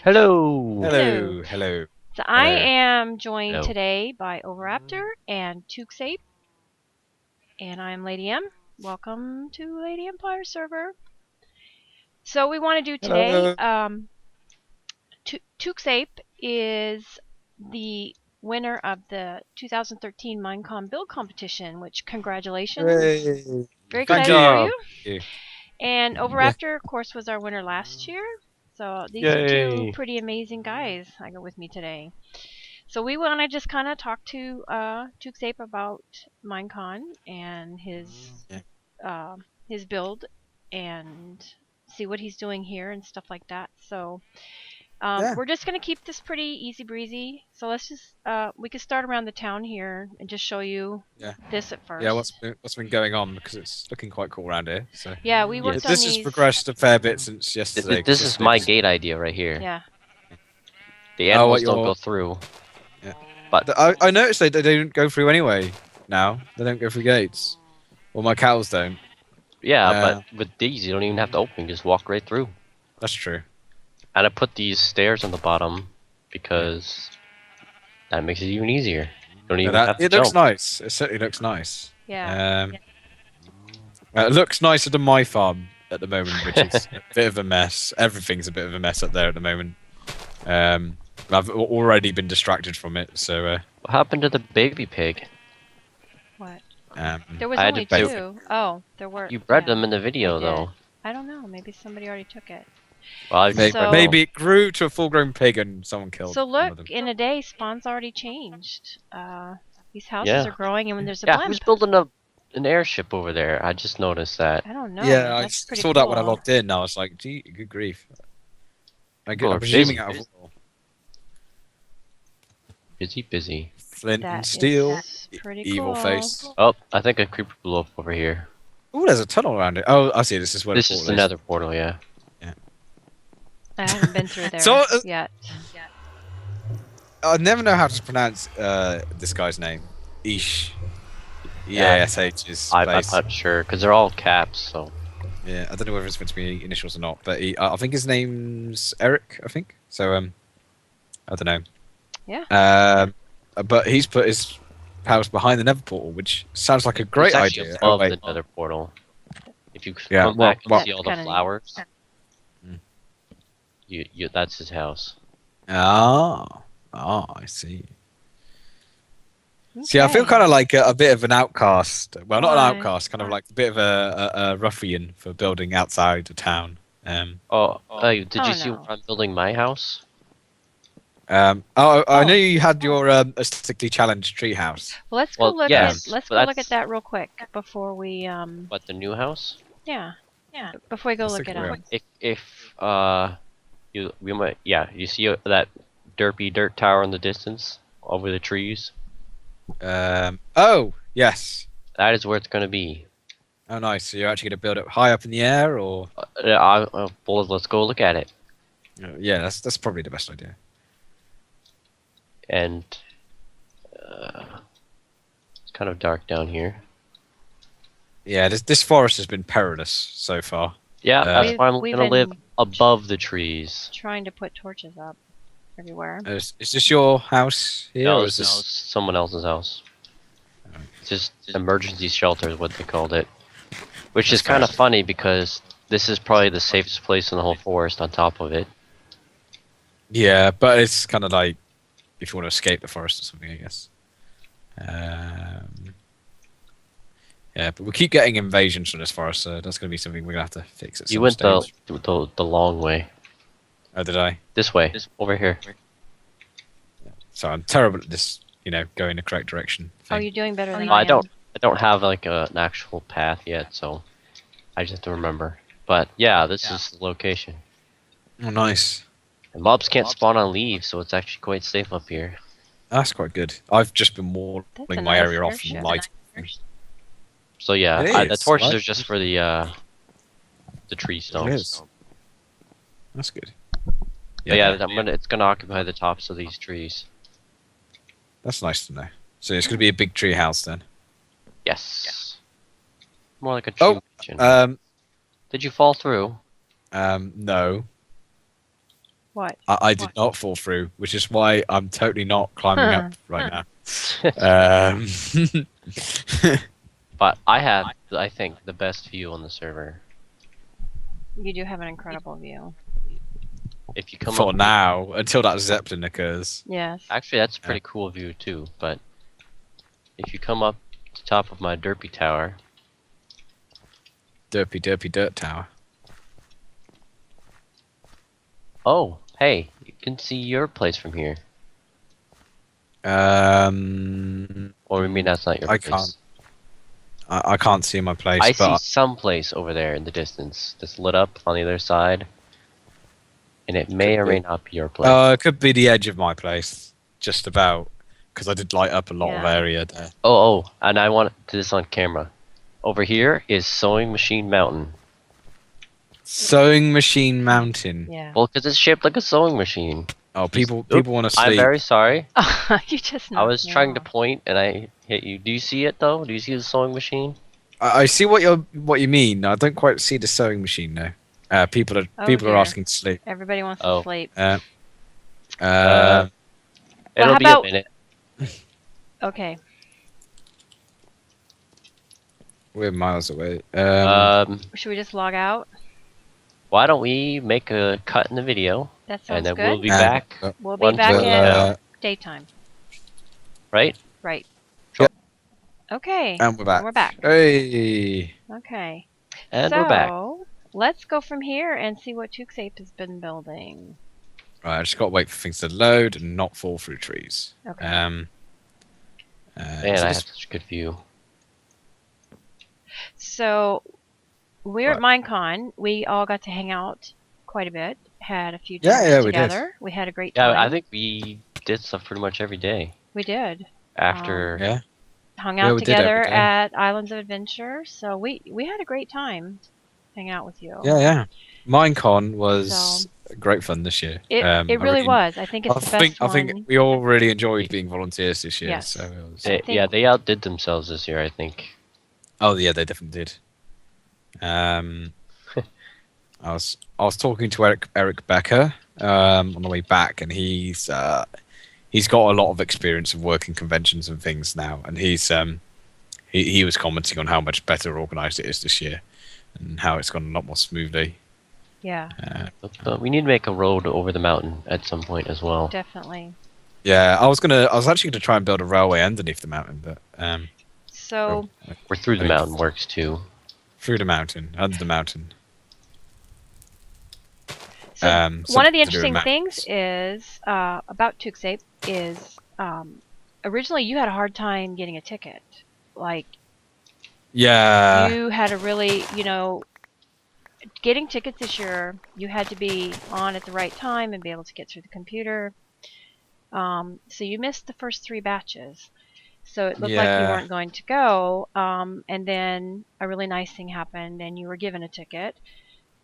Hello. Hello. Hello. So I Hello. am joined Hello. today by Oviraptor and Tewkesape, and I'm Lady M. Welcome to LadyMpire server. So we want to do today, Hello. Tewkesape is the winner of the 2013 Minecon Build competition, which congratulations. Hooray. Very Good Thank excited for you. job. you. Thank you. And Yeah. Oviraptor, of course, was our winner last year. So these are two Yay. pretty amazing guys I got with me today. So we want to just kind of talk to Tewksape about Minecon and Yeah. uh, his build and see what he's doing here and stuff like that. So Yeah. we're just gonna keep this pretty easy breezy. So let's just we could start around the town here and just show you Yeah. this at Yeah. first. What's been going on because it's looking quite cool around here. So Yeah, we worked on this has these. progressed a fair bit since yesterday. Because This is yesterday my was. gate idea right here. Yeah, The Oh, what animals don't your? go through, Yeah. but I noticed they don't go through anyway. Now they don't go through gates. Well, my cows don't. yeah, but Uh, with these you don't even have to open, you just walk right through. that's true. And I put these stairs on the bottom Yeah. because that makes it even easier. You don't Yeah, even have to it looks jump. nice. It certainly looks nice. yeah. It looks nicer than my farm at the moment, which is a bit of a mess. Everything's a bit of a mess up there at the moment. Um, I've already been distracted from it, so What happened to the baby pig? What? um, There was I had only to two. Oh, there were. You bred Yeah, them in the I video did. though. I don't know. Maybe somebody already took it. Well, I just maybe, bred So them all. maybe it grew to a full-grown pig and someone killed So one look, of them. in a day, spawn's already changed. These houses are Yeah. growing, and when there's a Yeah, who's blimp, building an airship over there? I just noticed that. I don't know, Yeah, but I that's pretty saw that when I cool. logged in. I was like, "Gee, good grief!" People I'm are presuming busy. out of all Busy. flint and That steel, is pretty evil cool. face. Oh, I think a creeper blew up over here. Oh, there's a tunnel around it. Oh, I see. This is where the This is portal is. another portal, yeah. Yeah. I haven't been through there So yet. I never know how to pronounce this guy's name. Ish. Yeah, EASH is I'm space. not sure, because they're all caps, so. Yeah, I don't know whether it's meant to be initials or not, but I think his name's Eric. I think so. I don't know. Yeah. But he's put his house behind the Nether portal, which sounds like a great It's actually idea. Oh above wait, the nether portal. If you Yeah, come back, you well- see all That's the kinda flowers. Mm. That's his house. I see. See, I feel Okay. kind of like a bit of an outcast. Well, not an Why? outcast, kind of like a bit of a ruffian for building outside the town. Oh, did Oh, you see no. where I'm building my house? I know you had your aesthetically challenged treehouse. Well, let's go Well, look yes, at let's but go look that's- at that real quick before we What, the new house? yeah before we go Let's look look it at up. If we might, yeah, you see that derpy dirt tower in the distance over the trees? Oh, yes. That is where it's gonna be. Oh, nice. So you're actually going to build it high up in the air, or Well, let's go look at it. yeah, that's probably the best idea. And it's kind of dark down here. Yeah, this forest has been perilous so far. Yeah, that's We've- why I'm we've gonna live been- above the trees. Trying to put torches up everywhere. Is this your house here, No, or this is is this? someone else's house. Alright. It's just emergency shelter is what they called it. Which That's is kind of fair. funny because this is probably the safest place in the whole forest on top of it. Yeah, but it's kind of like if you want to escape the forest or something, I guess. Yeah, but we keep getting invasions from this forest, so that's going to be something we're going to have to fix at some You went stage. the long way. Oh, did I? This way. Over here. So I'm terrible at this, going the correct direction. Oh, Thing. you're doing better than Well, I I am. don't have like an actual path yet, so I just have to remember. But yeah, this is the location. Oh, nice. And mobs can't spawn on leaves, so it's actually quite safe up here. That's quite good. I've just been walling That's a my nice area off airship. and lighting. So yeah, It the is, torches right? are just for the tree It stones. is. That's good. But yeah, it's gonna occupy the tops of these trees. That's nice to know. So it's going to be a big tree house then. Yes. More like a tree Oh, mansion. Um, Did you fall through? no. What? I did not fall through, which is why I'm totally not climbing up right now. But I have, I think, the best view on the server. You do have an incredible view. If you come For up, now, until that Zeppelin occurs. Yes. actually, that's a pretty cool view too. But if you come up to top of my derpy tower, Derpy, derpy dirt tower. oh, hey, you can see your place from here. Or Or maybe that's not your I place. can't. I can't see my place, I see but some place over there in the distance that's lit up on the other side, and it may or may not be your place. it could be the edge of my place, just about, because I did light up a lot of Yeah. area there. Oh, and I want this on camera. Over here is Sewing Machine Mountain. Sewing Machine Mountain. Yeah. Well, because it's shaped like a sewing machine. Oh, people Oop, want to I'm sleep. very sorry. You just. I was knocked me trying to off. point and I hit you. Do you see it though? Do you see the sewing machine? I see what you mean. I don't quite see the sewing machine though. People are Oh, people are dear. asking to sleep. Everybody wants Oh. to sleep. Uh, It'll how be about- a minute. Okay. we're miles away. Should we just log out? Why don't we make a cut in the video That sounds and then good. we'll be back, We'll be once back we're- in daytime. right? Right. Yep. Okay. And we're back. We're back. Hey. Okay. And so, we're back. let's go from here and see what Tewkesape has been building. Right, I just got to wait for things to load and not fall through trees. Okay. Man, so I this- have such a good view. So, we're at Minecon. We all got to hang out quite a bit. Had a few Yeah, times yeah, we did. together. We had a great time. Yeah, I think we did stuff pretty much every day we did. after. yeah. Hung Yeah, out we did every together day. at Islands of Adventure. So we had a great time hanging out with you. Yeah. Minecon was great fun this year. It I really was. I think it's the best I one. think we all really enjoyed being volunteers this year. Yes. So it was, I think- they outdid themselves this year, I think. oh yeah, they definitely did. I was talking to Eric Becker on the way back, and he's got a lot of experience of working conventions and things now, and he was commenting on how much better organised it is this year, and how it's gone a lot more smoothly. Yeah, But we need to make a road over the mountain at some point as well. definitely. Yeah, I was actually gonna try and build a railway underneath the mountain, but So We're through the mountain works too. through the mountain, under the mountain. So one of the something to do with interesting maps. things is about Tewkesape is originally you had a hard time getting a ticket. Like Yeah, you had a really, getting tickets this year, you had to be on at the right time and be able to get through the computer. So you missed the first 3 batches. So it looked like you Yeah. weren't going to go. And then a really nice thing happened and you were given a ticket.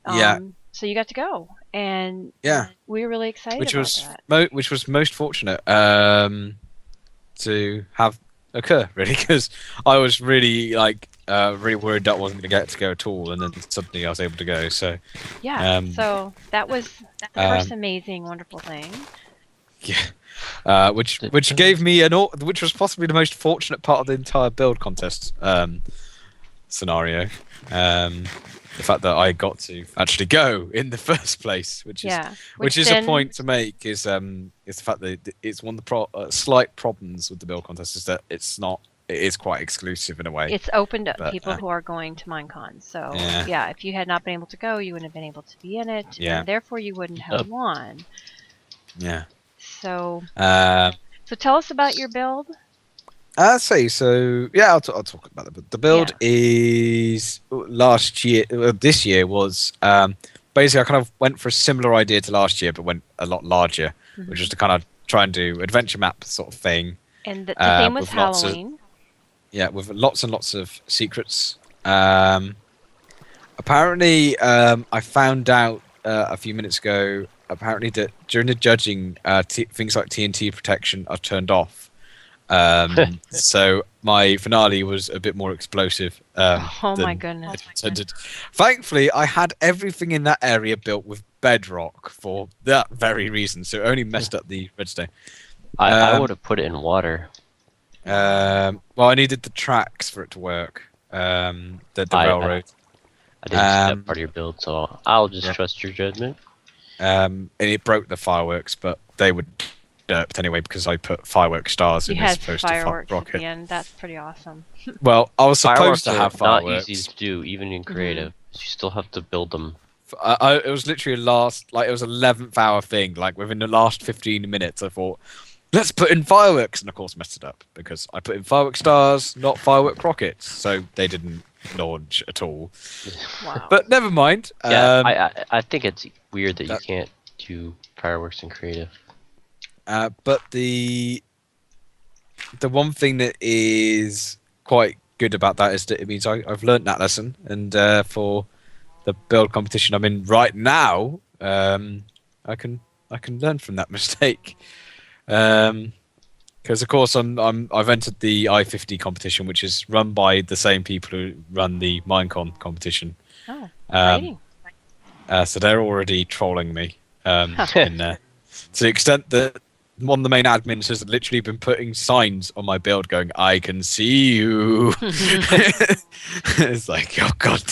Yeah. So you got to go. And yeah. we were really excited Which about was that. which was most fortunate to have occur, really, because I was really really worried that I wasn't going to get to go at all, and then suddenly I was able to go. So Yeah. um, So that was the first amazing, wonderful thing. yeah, which gave me which was possibly the most fortunate part of the entire build contest scenario. The fact that I got to actually go in the first place, which is a point to make, is the fact that it's one of the slight problems with the build contest is that it is quite exclusive in a way. It's open to But, people who are going to Minecon. So Yeah. if you had not been able to go, you wouldn't have been able to be in it, Yeah. and therefore you wouldn't have won. Yeah. So Uh, so tell us about your build. I'll talk about it. The build is this year was basically I kind of went for a similar idea to last year, but went a lot larger, which was to kind of try and do adventure map sort of thing. And the theme was with lots of- Halloween. With lots and lots of secrets. Apparently, I found out a few minutes ago. Apparently, that during the judging, things like TNT protection are turned off. So my finale was a bit more explosive Oh my than goodness. intended. Thankfully, I had everything in that area built with bedrock for that very reason, so it only messed up the redstone. I Um, would have put it in water. well, I needed the tracks for it to work. The I railroad. I didn't see that Um, part of your build, so I'll just yeah. trust your judgment. And it broke the fireworks, but they were derped anyway because I put firework stars You in as had opposed to fireworks at rocket. the end. That's pretty awesome. Well, I was supposed Fireworks to are have not fireworks. easy to do, even in creative. You still have to build them. It was literally it was 11th hour thing. Like within the last 15 minutes, I thought, let's put in fireworks, and of course messed it up because I put in firework stars, not firework rockets, so they didn't launch at all. Wow. But never mind. Yeah, I think it's weird that you that- can't do fireworks in creative. But the one thing that is quite good about that is that it means I've learned that lesson, and for the build competition I'm in right now, I can learn from that mistake. Because of course I've entered the I-50 competition, which is run by the same people who run the Minecon competition. Oh, Um, exciting. so they're already trolling me in there, to the extent that one of the main admins has literally been putting signs on my build going, "I can see you." It's like, oh god.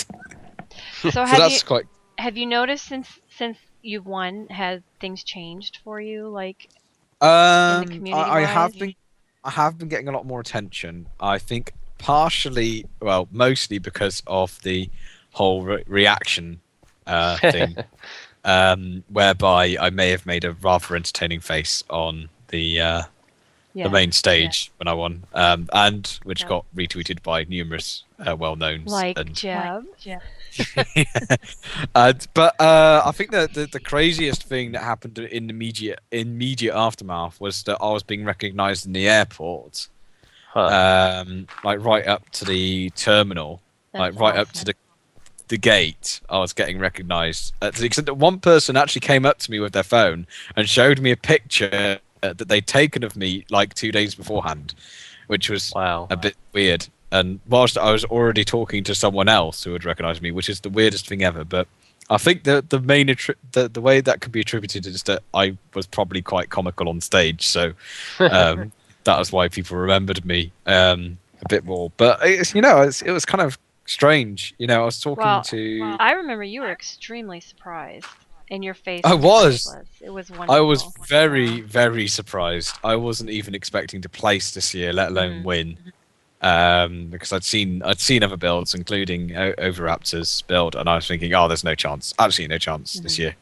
So So have that's you quite. have you noticed since you've won, has things changed for you, like community I have been getting a lot more attention. I think partially, well, mostly because of the whole reaction thing, whereby I may have made a rather entertaining face on the main stage when I won, and which Yeah. got retweeted by numerous well-knowns. like And Jeb? but I think that the craziest thing that happened in the immediate aftermath was that I was being recognised in the airport, Huh. like right up to the terminal, That's like right up to the gate. I was getting recognised to the extent that one person actually came up to me with their phone and showed me a picture that they'd taken of me like 2 days beforehand, which was Wow. a bit weird. And whilst I was already talking to someone else who had recognised me, which is the weirdest thing ever, but I think the main the way that could be attributed is that I was probably quite comical on stage, so that was why people remembered me a bit more. But it was kind of strange. I was talking to. I remember you were extremely surprised, and your face I was. priceless. It was wonderful. I was very, very surprised. I wasn't even expecting to place this year, let alone win. Because I'd seen other builds, including Oviraptor's build, and I was thinking, oh, there's no chance, absolutely no chance this year.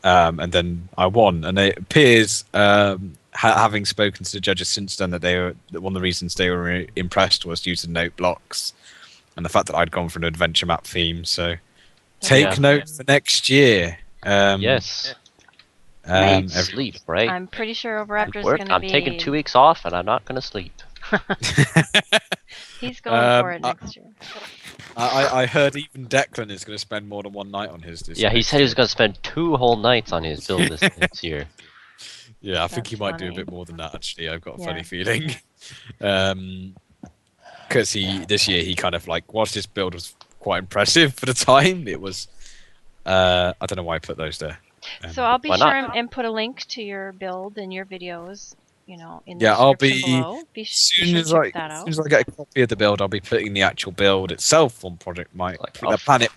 And then I won, and it appears, having spoken to the judges since then, that one of the reasons they were impressed was due to note blocks and the fact that I'd gone for an adventure map theme. So take note for next year. Yes. Sleep, right? I'm pretty sure Oviraptor's Work. going to be. I'm taking 2 weeks off, and I'm not going to sleep. He's going for it next year. I heard even Declan is going to spend more than one night on his. Yeah, he said he was going to spend 2 whole nights on his build this year. Yeah, I think he might do a bit more than that. Actually, I've got a funny feeling. Because this year he kind of like, whilst his build was quite impressive for the time, it was. I don't know why I put those there. So I'll be why sure not? and put a link to your build and your videos, in the I'll description be below. as soon as I get a copy of the build, I'll be putting the actual build itself on Project Planet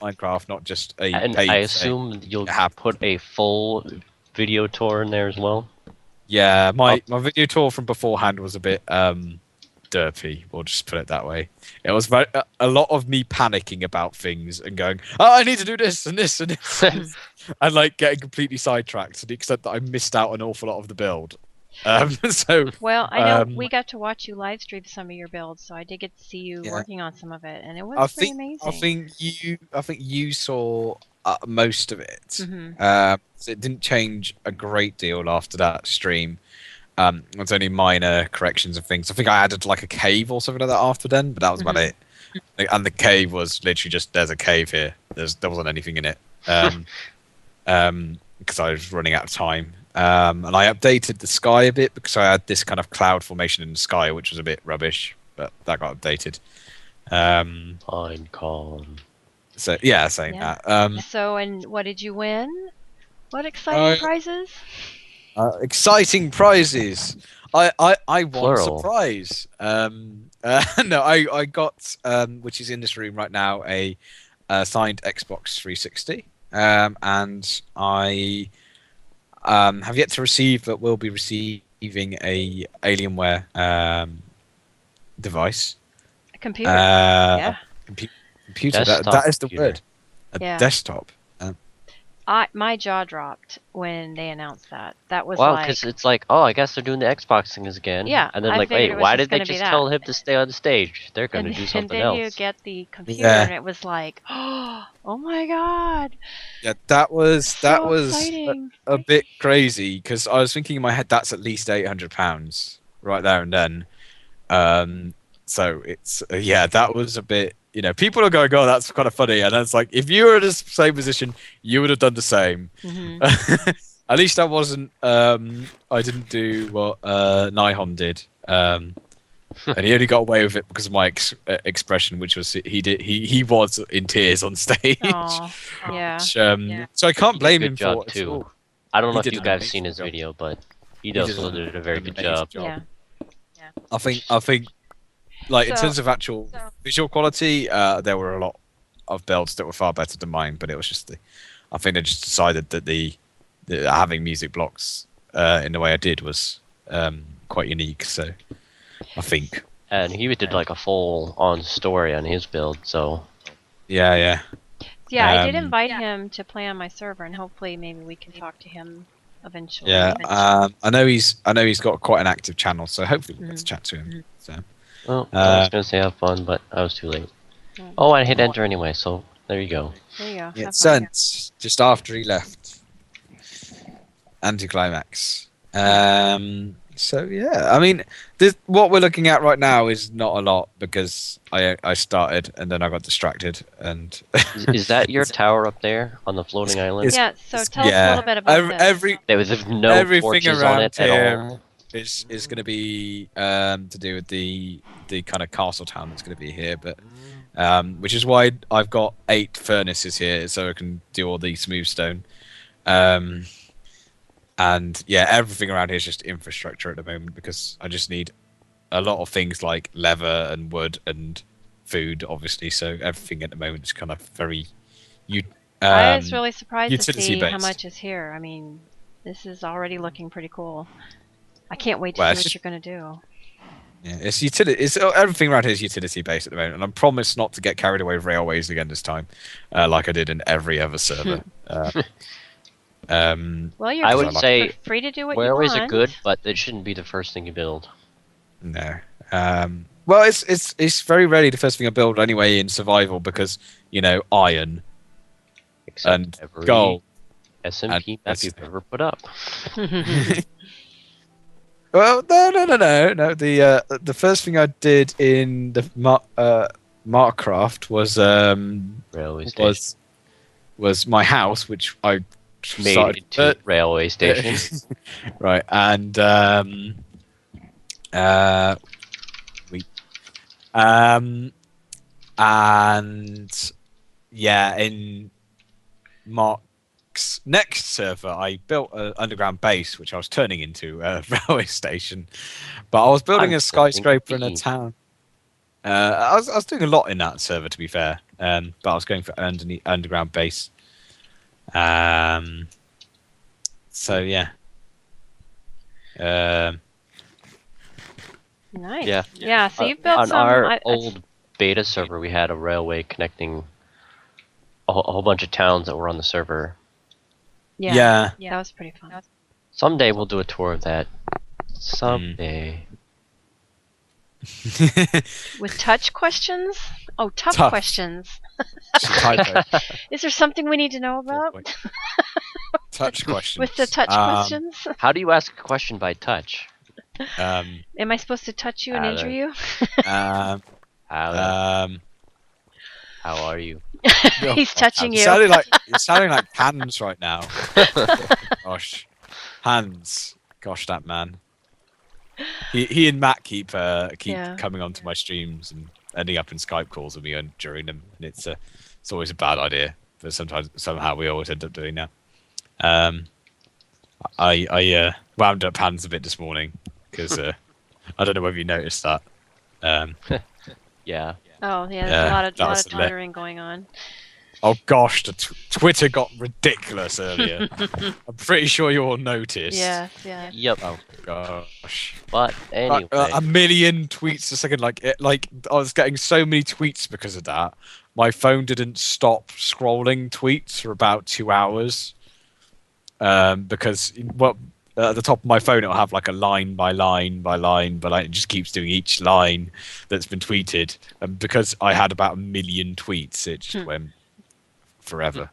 Minecraft, not just a. And paid I thing. assume you'll put a full video tour in there as well. Yeah, my video tour from beforehand was a bit derpy. We'll just put it that way. It was a lot of me panicking about things and going, "Oh, I need to do this and this and this," and like getting completely sidetracked to the extent that I missed out an awful lot of the build. Well, I know we got to watch you live stream some of your builds, so I did get to see you working on some of it, and it was pretty amazing. I think you saw most of it. So it didn't change a great deal after that stream. It was only minor corrections and things. I think I added like a cave or something like that after then, but that was about it. And the cave was literally just, there's a cave here. There wasn't anything in it. Because I was running out of time. and I updated the sky a bit because I had this kind of cloud formation in the sky, which was a bit rubbish, but that got updated. Minecon. So yeah, saying Yeah. that. So, and what did you win? What exciting prizes? Exciting prizes. I won a Plural. surprise. No, I got which is in this room right now a signed Xbox 360. And I have yet to receive, but will be receiving a Alienware device. A computer. Yeah. Computer. Desktop That is the computer. word. A Yeah. desktop. My jaw dropped when they announced that. That was Well, like, because it's like, oh, I guess they're doing the Xbox things again. Yeah, And then I like, figured wait, it was why just did they gonna be just that. tell him to stay on the stage? They're gonna and, do and something then you else. get the computer, Yeah. and it was like, oh my god, Yeah, that was so exciting. a bit crazy because I was thinking in my head that's at least £800 right there and then. So it's yeah, that was a bit. People are going, "Oh, that's kind of funny," and it's like if you were in the same position, you would have done the same. At least I wasn't. I didn't do what Nihon did. And he only got away with it because of my expression, which was he was in tears on stage. Oh, yeah. Which, so I can't He did a blame good him job for it at too. all. I don't He know if did you an guys amazing seen his job. video, but he He also did did a very an good amazing job. Yeah. I think like in So- terms of actual visual quality, there were a lot of builds that were far better than mine, but it was just I think they just decided that the having music blocks in the way I did was quite unique. So I think And he did like a full-on story on his build, so yeah. Yeah, I did Um, invite him to play on my server, and hopefully maybe we can talk to him eventually. Yeah, I know he's got quite an active channel, so hopefully we'll get to chat to him. So well, I was gonna say have fun, but I was too late. Oh, I hit enter anyway, so there you go. There you go. yeah, Have fun. sent just after he left. Anticlimax. So yeah, I mean, what we're looking at right now is not a lot because I started and then I got distracted and Is that your tower up there on the floating island? it's- Yeah, so tell us a little bit about this. every There was no everything torches on around it at here all. is going to be to do with the kind of castle town that's going to be here, but which is why I've got 8 furnaces here so I can do all the smooth stone. And yeah, everything around here is just infrastructure at the moment because I just need a lot of things like leather and wood and food, obviously. So everything at the moment is kind of very. I was really surprised to utility see how based. much is here. I mean, this is already looking pretty cool. I can't wait to Well, see it's what just- you're going to do. Yeah, it's utility. It's everything around here is utility based at the moment, and I promise not to get carried away with railways again this time, like I did in every other server. Well, you're I would say free to do what you want. railways are good, but it shouldn't be the first thing you build. No. Well, it's very rarely the first thing I build anyway in survival because iron Except and every gold. SMP map that's- you've ever put up. Well, no. The first thing I did in the Markcraft was Railway station. was my house, which I Made started into railway station. right, and and yeah, in Mark's next server, I built an underground base, which I was turning into a railway station. But I was building I'm a skyscraper in building a a town. I was doing a lot in that server, to be fair. But I was going for an underground base. So yeah. Nice. Yeah. Yeah. So you've built on some. our old beta server, we had a railway connecting a whole bunch of towns that were on the server. Yeah. That was pretty fun. Someday we'll do a tour of that. Someday. With touch questions? Oh, tough Tough. questions. It's a typo. Is there something we need to know about Touch questions. with the touch questions? How do you ask a question by touch? Am I supposed to touch you and injure you? How How are you? He's touching you. You're sounding like cans right now. Gosh. Hands. Gosh, that man. He and Matt keep Yeah. coming onto my streams and ending up in Skype calls with me during them, and it's always a bad idea, but somehow we always end up doing that. I wound up Hands a bit this morning because I don't know whether you noticed that. Yeah. Oh yeah, there's Yeah, a lot of that was tutoring going on. Oh gosh, the Twitter got ridiculous earlier. I'm pretty sure you all noticed. Yes, yes. Yep. Oh gosh. But anyway, A million tweets a second, like I was getting so many tweets because of that. My phone didn't stop scrolling tweets for about 2 hours. Because at the top of my phone it'll have like a line by line by line, but it just keeps doing each line that's been tweeted. And because I had about a million tweets, it just went forever.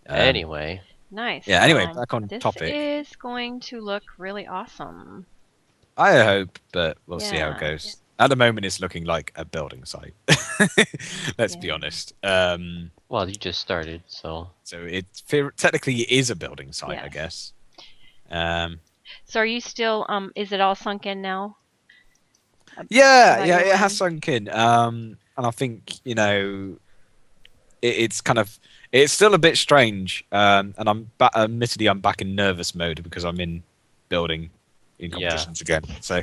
anyway. Nice. Yeah. Anyway, back on this topic. This is going to look really awesome. I hope, but we'll see how it Yeah. goes. At the moment, it's looking like a building site. Let's be Yeah. honest. Well, you just started, so. So technically it is a building site, I Yes. guess. So are you still is it all sunk in now? Yeah, About yeah, your it has end? sunk in. And I think it's kind of it's still a bit strange. And admittedly I'm back in nervous mode because I'm in building in competitions again. So,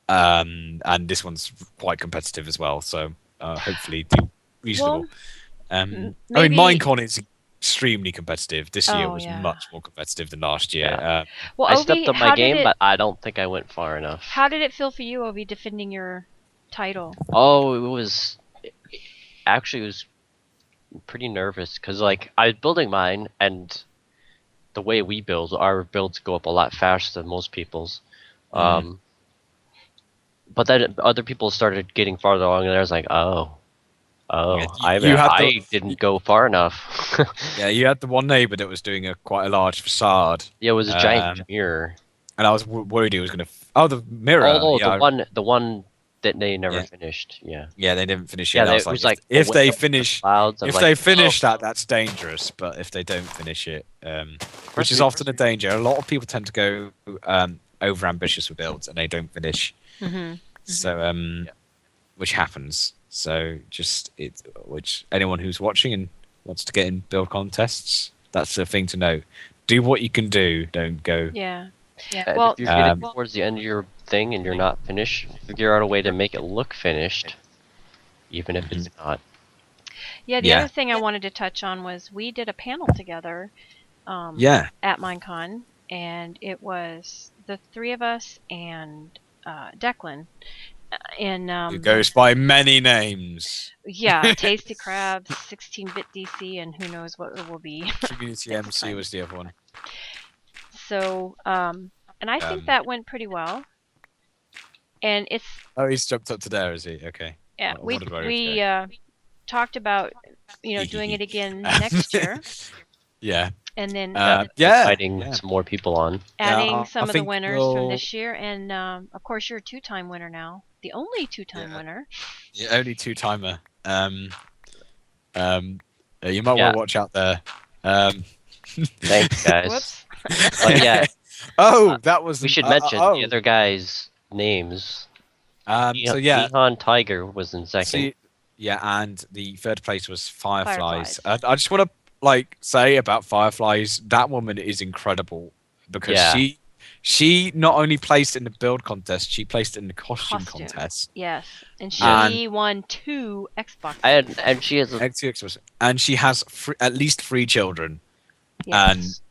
and this one's quite competitive as well. So hopefully do reasonable. I mean, maybe- Minecon is extremely competitive. This year Oh, was yeah. much more competitive than last year. Yeah. Well, I Ovi, stepped up how my did game, it, but I don't think I went far enough. how did it feel for you, Ovi, defending your title? Oh, it was pretty nervous because like I was building mine, and the way we build, our builds go up a lot faster than most people's. But then other people started getting farther along, and I was like, oh, Yeah, I didn't go far enough. Yeah, you had the one neighbor that was doing quite a large facade, Yeah, it was a giant mirror. and I was worried he was going to. Oh, the mirror. Oh, yeah, the one that they never Yeah. finished. Yeah. yeah, they didn't finish it. Yeah, and I it was like if the they window, finish, clouds. if they finish that, that's dangerous. But if they don't finish it, which is often a danger. A lot of people tend to go over ambitious with builds, and they don't finish. Mm-hmm. So, which happens. So which anyone who's watching and wants to get in build contests, that's the thing to know. Do what you can do. Don't go. Yeah. And Well, if you're getting towards the end of your thing and you're not finished, figure out a way to make it look finished, even if it's not. yeah. The Yeah. other thing I wanted to touch on was we did a panel together. Yeah. At Minecon, and it was the three of us and Declan. And Who goes by many names. yeah, Tasty Crabs, 16-bit DC, and who knows what it will be. Community next MC time. was the other one. So, and I think that went pretty well. And it's Oh, he's jumped up to there, is he? Okay. yeah, I wondered where he was we going. talked about doing it again next year, Yeah. and then Inviting yeah. some more people on. adding Yeah, some I of the think winners from we'll- this year, and of course you're a two-time winner now, the only two-time Yeah. winner. Yeah, only two-timer. You might Yeah. want to watch out there. Thanks, guys. Whoops. But yeah, Oh, that was. we should mention the other guys' names. So yeah, Neon Tiger was in second. see, yeah, and the third place was Fireflies. Fireflies. I just want to say about Fireflies, that woman is incredible because Yeah. she not only placed in the build contest, she placed in the costume Costume. contest. Yes, and she And- won 2 Xbox. and she has And she has at least 3 children. Yes.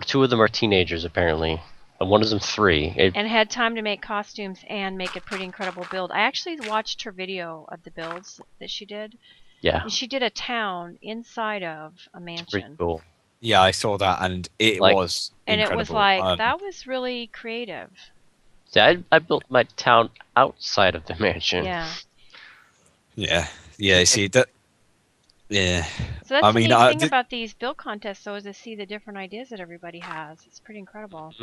two of them are teenagers apparently, and one of them 3. And had time to make costumes and make a pretty incredible build. I actually watched her video of the builds that she did. Yeah, And she did a town inside of a pretty mansion. cool. Yeah, I saw that, and it Like- was And it incredible. was like, that was really creative. See, I built my town outside of the mansion. Yeah. Yeah. See that. Yeah. So that's I the mean, neat thing about these build contests, though, is to see the different ideas that everybody has. It's pretty incredible.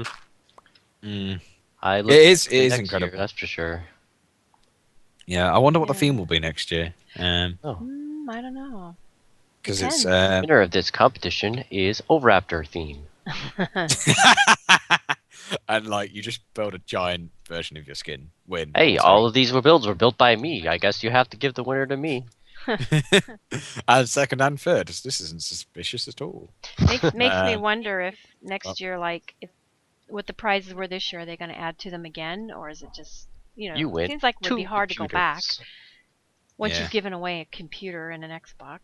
Mm. I It look is forward to next incredible. year, that's for sure. Yeah, I wonder what the Yeah. theme will be next year. I don't know. Because it's Depends. Winner of this competition is Oviraptor theme. And like you just build a giant version of your skin. Win. Hey, So- all of these builds were built by me. I guess you have to give the winner to me. And second and third. This isn't suspicious at all. Makes me Um, wonder if next year, like, if what the prizes were this year, are they going to add to them again, or is it just, You win. seems like it would be 2 hard to go back computers. once Yeah. you've given away a computer and an Xbox.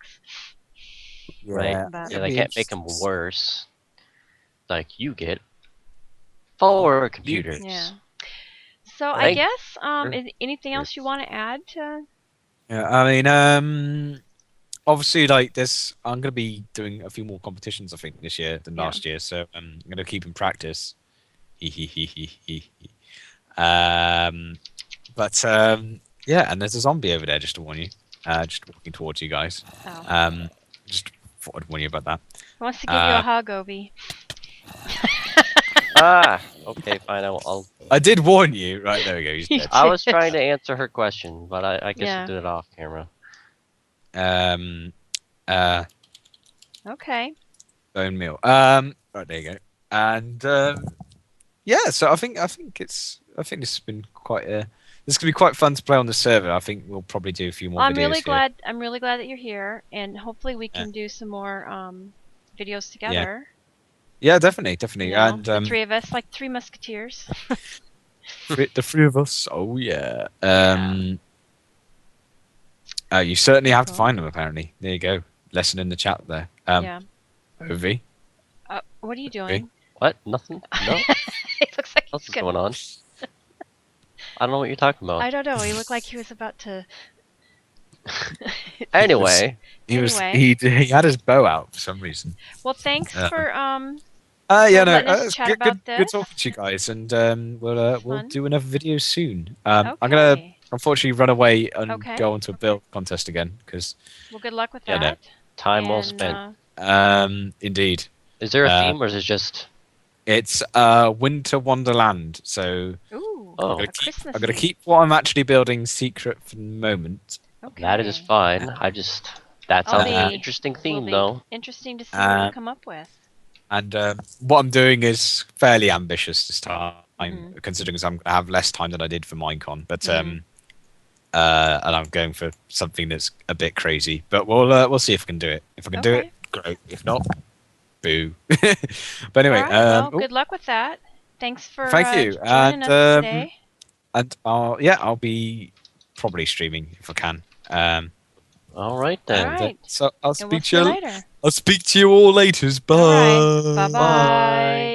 Right. But- Yeah, they can't make them worse. Like you get 4 computers. Yeah. So I Thank- guess, Sure. is anything else you want to add to? Yeah, I mean, obviously, like this, I'm gonna be doing a few more competitions, I think, this year than Yeah. last year. So I'm gonna keep in practice. Yeah, and there's a zombie over there, just to warn you. Just walking towards you guys. Oh. Just thought I'd warn you about that. He wants to give you a hug, Ovi. Ah, okay, fine. I'll. I did warn you. Right, there we go. He's dead. I was trying to answer her question, but I guess Yeah. I did it off camera. Okay. Bone meal. Right, there you go. And yeah, so I think this has been quite this could be quite fun to play on the server. I think we'll probably do a few more Well, videos here. I'm really glad that you're here, and hopefully we can do some more videos together. Yeah, definitely. You know, And the three of us, like 3 musketeers. the 3 of us. Oh yeah. You certainly have to Cool. find them. Apparently, there you go. Lesson in the chat there. Yeah. Ovi. What are you doing? What? Nothing? No? It looks like he's Nothing's gonna. going on. I don't know what you're talking about. I don't know. He looked like he was about to. Anyway, Anyway. He had his bow out for some reason. Well, thanks for Yeah, no, letting us it's chat good, about good this. talking to you guys, and we'll Fun. do another video soon. I'm gonna Okay. unfortunately run away and Okay. go onto a build contest again because Well, good luck with Yeah, no. that. time well And, spent. indeed Is there a uh, theme or is it just? it's Winter Wonderland. So ooh, Oh. a Christmas. I'm gonna theme. keep what I'm actually building secret for the moment. Okay. That is fine. That I'll sounds like an be- interesting Will theme, be though. interesting to see what Uh, you come up with. And what I'm doing is fairly ambitious this time, Mhm. considering I'm gonna have less time than I did for Minecon. But Mhm. and I'm going for something that's a bit crazy. But we'll see if I can do it. If I can do Okay. it, great. If not, boo. But anyway, All right, well, oh, good luck with that. Thanks for Thank you, joining and, us today. and I'll be probably streaming if I can. All right then. All right. So I'll And we'll speak see to you you. later. I'll speak to you all later. Bye. All right. Bye-bye.